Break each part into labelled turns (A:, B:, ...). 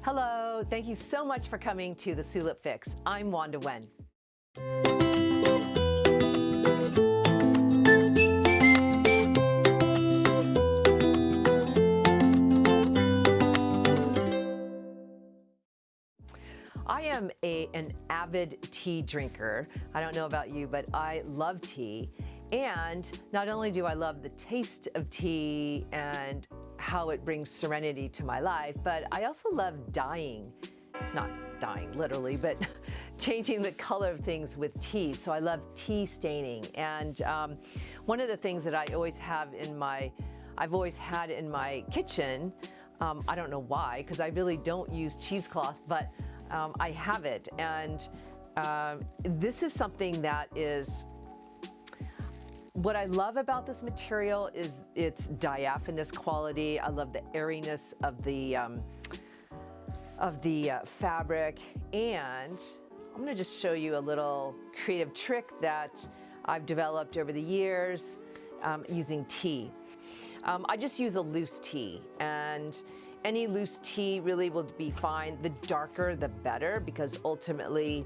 A: Hello, thank you so much for coming to the Soolip Fix. I'm Wanda. I am an avid tea drinker. I don't know about you, but I love tea. And not only do I love the taste of tea and how it brings serenity to my life, but I also love dyeing. Not dyeing literally, but changing the color of things with tea. So I love tea staining. And one of the things that I've always had in my kitchen, I don't know why, because I really don't use cheesecloth, but I have it. And this is something that is, what I love about this material is its diaphanous quality. I love the airiness of the fabric. And I'm gonna just show you a little creative trick that I've developed over the years using tea. I just use a loose tea, and any loose tea really will be fine. The darker, the better, because ultimately,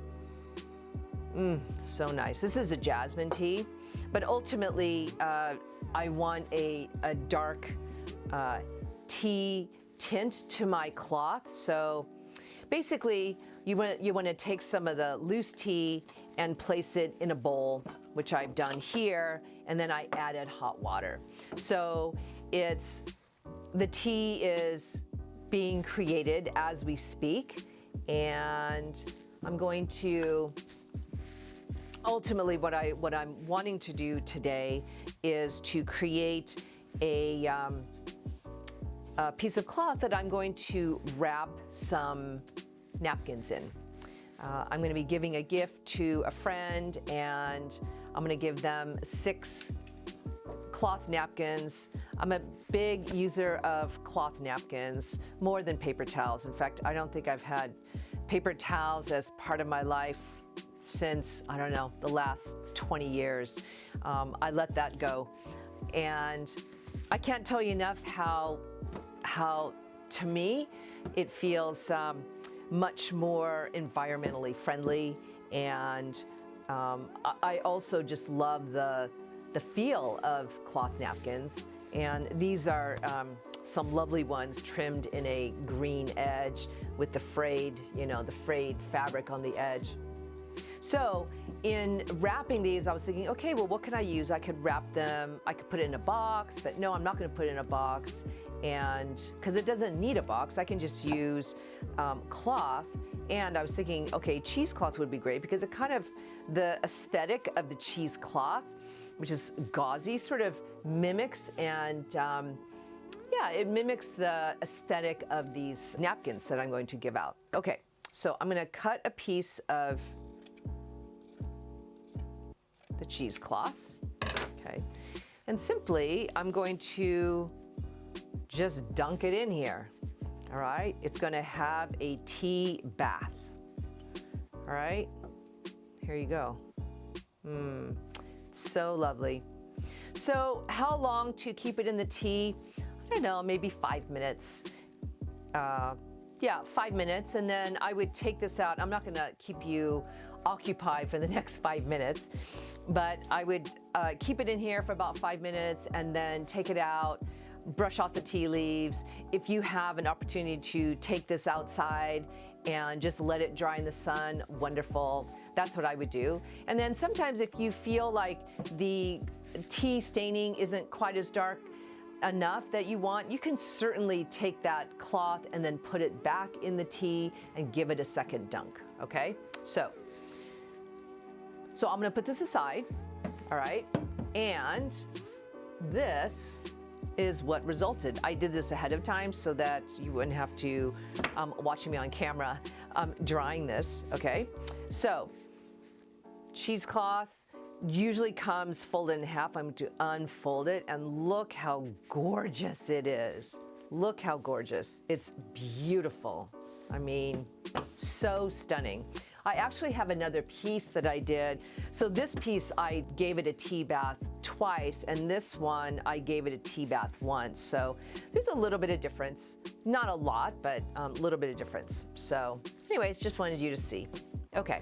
A: so nice. This is a jasmine tea, but ultimately, I want a dark tea tint to my cloth. So basically, you want to take some of the loose tea and place it in a bowl, which I've done here, and then I added hot water. So the tea is being created as we speak, and I'm going to ultimately what I'm wanting to do today is to create a piece of cloth that I'm going to wrap some napkins in. I'm going to be giving a gift to a friend, and I'm going to give them 6 cloth napkins. I'm a big user of cloth napkins more than paper towels. In fact, I don't think I've had paper towels as part of my life since, I don't know, the last 20 years. I let that go. And I can't tell you enough how to me, it feels much more environmentally friendly. And I also just love the feel of cloth napkins. And these are some lovely ones trimmed in a green edge with the frayed fabric on the edge. So in wrapping these, I was thinking, okay, well, what can I use? I could wrap them, I could put it in a box, but no, I'm not gonna put it in a box, and because it doesn't need a box, I can just use cloth. And I was thinking, okay, cheesecloth would be great because it kind of, the aesthetic of the cheesecloth, which is gauzy, sort of mimics, and yeah, it mimics the aesthetic of these napkins that I'm going to give out. Okay, so I'm gonna cut a piece of the cheesecloth, okay, and simply I'm going to just dunk it in here. All right, it's gonna have a tea bath. All right, here you go. So lovely. So how long to keep it in the tea? I don't know, maybe 5 minutes. Yeah, 5 minutes, and then I would take this out. I'm not gonna keep you occupied for the next 5 minutes, but I would keep it in here for about 5 minutes and then take it out, brush off the tea leaves. If you have an opportunity to take this outside and just let it dry in the sun, wonderful. That's what I would do. And then sometimes if you feel like the tea staining isn't quite as dark enough that you want, you can certainly take that cloth and then put it back in the tea and give it a second dunk, okay? So I'm gonna put this aside, all right? And this is what resulted. I did this ahead of time so that you wouldn't have to watch me on camera drying this, okay? So, cheesecloth usually comes folded in half. I'm going to unfold it, and look how gorgeous it is. Look how gorgeous. It's beautiful. I mean, so stunning. I actually have another piece that I did. So this piece, I gave it a tea bath twice, and this one, I gave it a tea bath once. So there's a little bit of difference. Not a lot, but a little bit of difference. So anyways, just wanted you to see. Okay,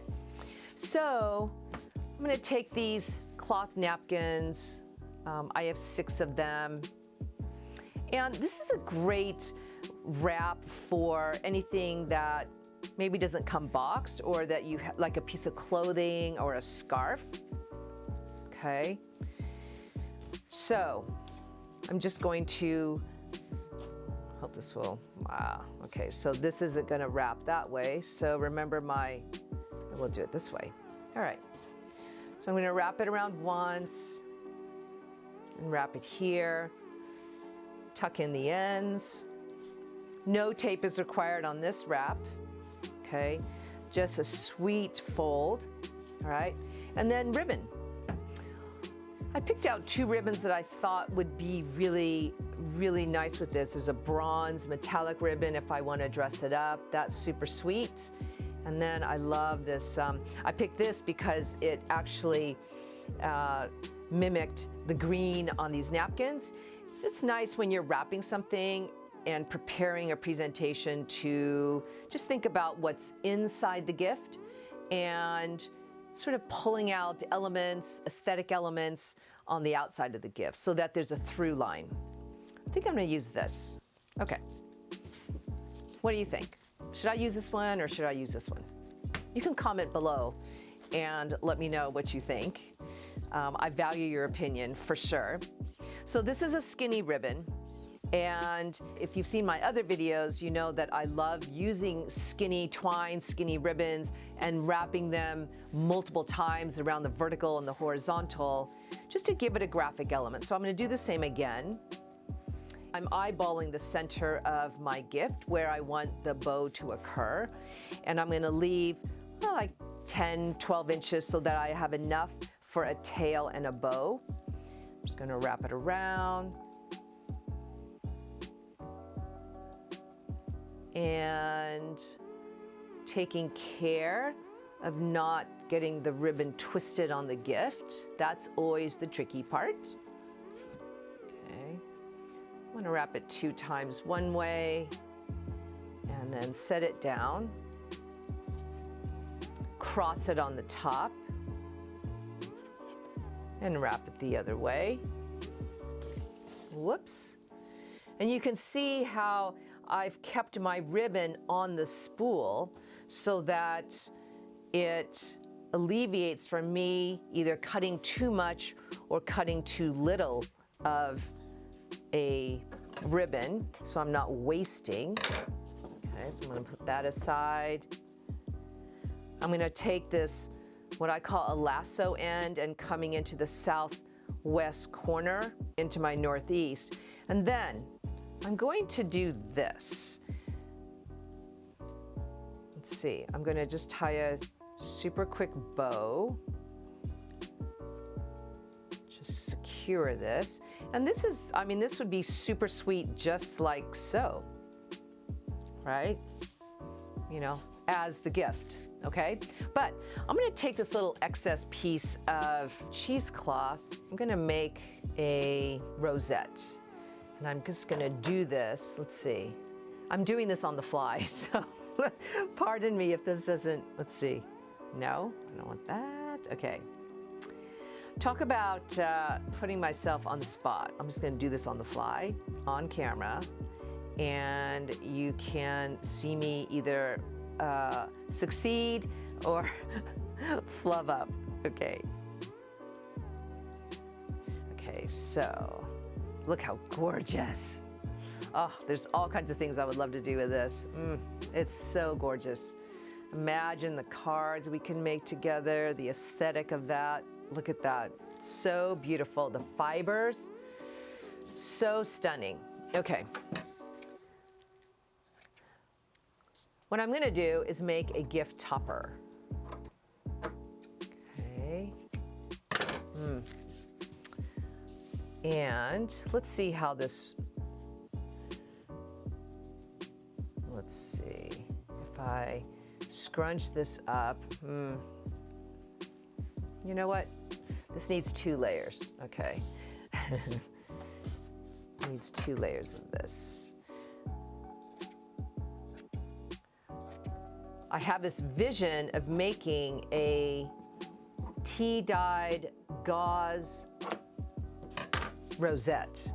A: so I'm gonna take these cloth napkins. I have 6 of them. And this is a great wrap for anything that maybe doesn't come boxed, or that you like a piece of clothing or a scarf. Okay. So I'm just going to hope this will, wow. Okay, so this isn't gonna wrap that way. So remember we'll do it this way. All right. So I'm gonna wrap it around once and wrap it here. Tuck in the ends. No tape is required on this wrap, okay? Just a sweet fold, all right? And then ribbon. I picked out 2 ribbons that I thought would be really, really nice with this. There's a bronze metallic ribbon if I want to dress it up. That's super sweet. And then I love this. I picked this because it actually mimicked the green on these napkins. It's nice when you're wrapping something and preparing a presentation to just think about what's inside the gift and sort of pulling out elements, aesthetic elements on the outside of the gift so that there's a through line. I think I'm gonna use this. Okay. What do you think? Should I use this one or should I use this one? You can comment below and let me know what you think. I value your opinion for sure. So this is a skinny ribbon. And if you've seen my other videos, you know that I love using skinny twine, skinny ribbons, and wrapping them multiple times around the vertical and the horizontal, just to give it a graphic element. So I'm gonna do the same again. I'm eyeballing the center of my gift where I want the bow to occur. And I'm gonna leave like 10, 12 inches so that I have enough for a tail and a bow. I'm just gonna wrap it around. And taking care of not getting the ribbon twisted on the gift. That's always the tricky part. Okay, I'm gonna wrap it 2 times one way and then set it down. Cross it on the top and wrap it the other way. Whoops. And you can see how I've kept my ribbon on the spool so that it alleviates from me either cutting too much or cutting too little of a ribbon, so I'm not wasting. Okay, so I'm gonna put that aside. I'm gonna take this, what I call a lasso end, and coming into the southwest corner into my northeast. And then I'm going to do this. Let's see, I'm gonna just tie a super quick bow. Just secure this. And this is, I mean, this would be super sweet just like so, right? You know, as the gift, okay? But I'm gonna take this little excess piece of cheesecloth. I'm gonna make a rosette. And I'm just gonna do this, let's see. I'm doing this on the fly, so pardon me if this isn't, let's see. No, I don't want that, okay. Talk about putting myself on the spot. I'm just gonna do this on the fly, on camera, and you can see me either succeed or flub up, okay. Okay, so, look how gorgeous. Oh, there's all kinds of things I would love to do with this. It's so gorgeous. Imagine the cards we can make together, the aesthetic of that. Look at that, so beautiful. The fibers, so stunning. Okay. What I'm gonna do is make a gift topper. Okay. And let's see how this, let's see, if I scrunch this up. You know what? This needs 2 layers, okay? Needs 2 layers of this. I have this vision of making a tea-dyed gauze rosette.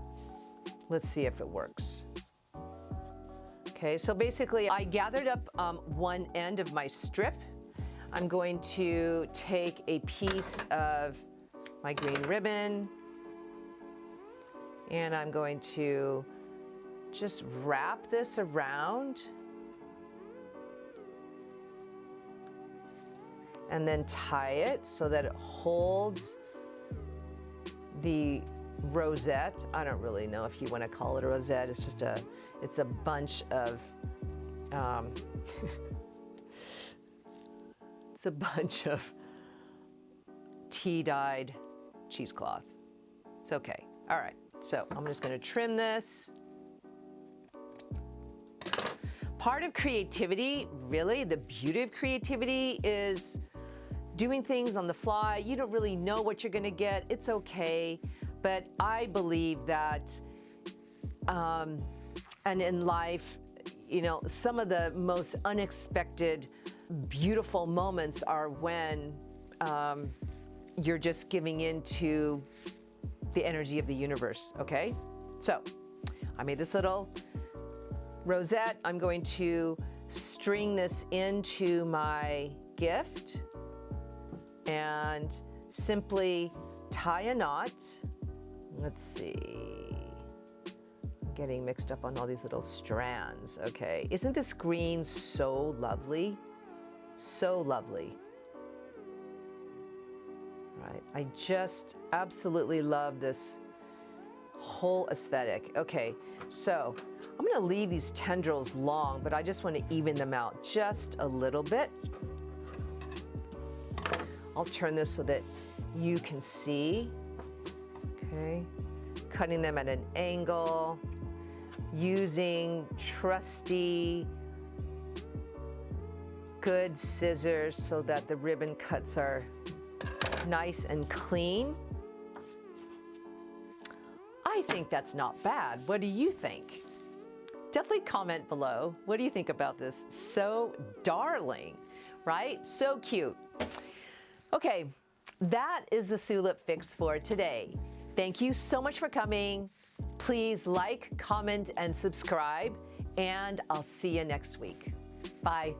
A: Let's see if it works. Okay, so basically I gathered up one end of my strip. I'm going to take a piece of my green ribbon and I'm going to just wrap this around and then tie it so that it holds the rosette. I don't really know if you want to call it a rosette. It's just it's a bunch of, it's a bunch of tea-dyed cheesecloth. It's okay. All right, so I'm just going to trim this. Part of creativity, really, the beauty of creativity is doing things on the fly. You don't really know what you're going to get. It's okay. But I believe that, and in life, you know, some of the most unexpected, beautiful moments are when you're just giving into the energy of the universe, okay? So I made this little rosette. I'm going to string this into my gift and simply tie a knot. Let's see, I'm getting mixed up on all these little strands. Okay, isn't this green so lovely? So lovely. Right, I just absolutely love this whole aesthetic. Okay, so I'm gonna leave these tendrils long, but I just want to even them out just a little bit. I'll turn this so that you can see. Okay, cutting them at an angle, using trusty, good scissors so that the ribbon cuts are nice and clean. I think that's not bad. What do you think? Definitely comment below. What do you think about this? So darling, right? So cute. Okay, that is the Soolip Fix for today. Thank you so much for coming. Please like, comment, and subscribe, and I'll see you next week. Bye.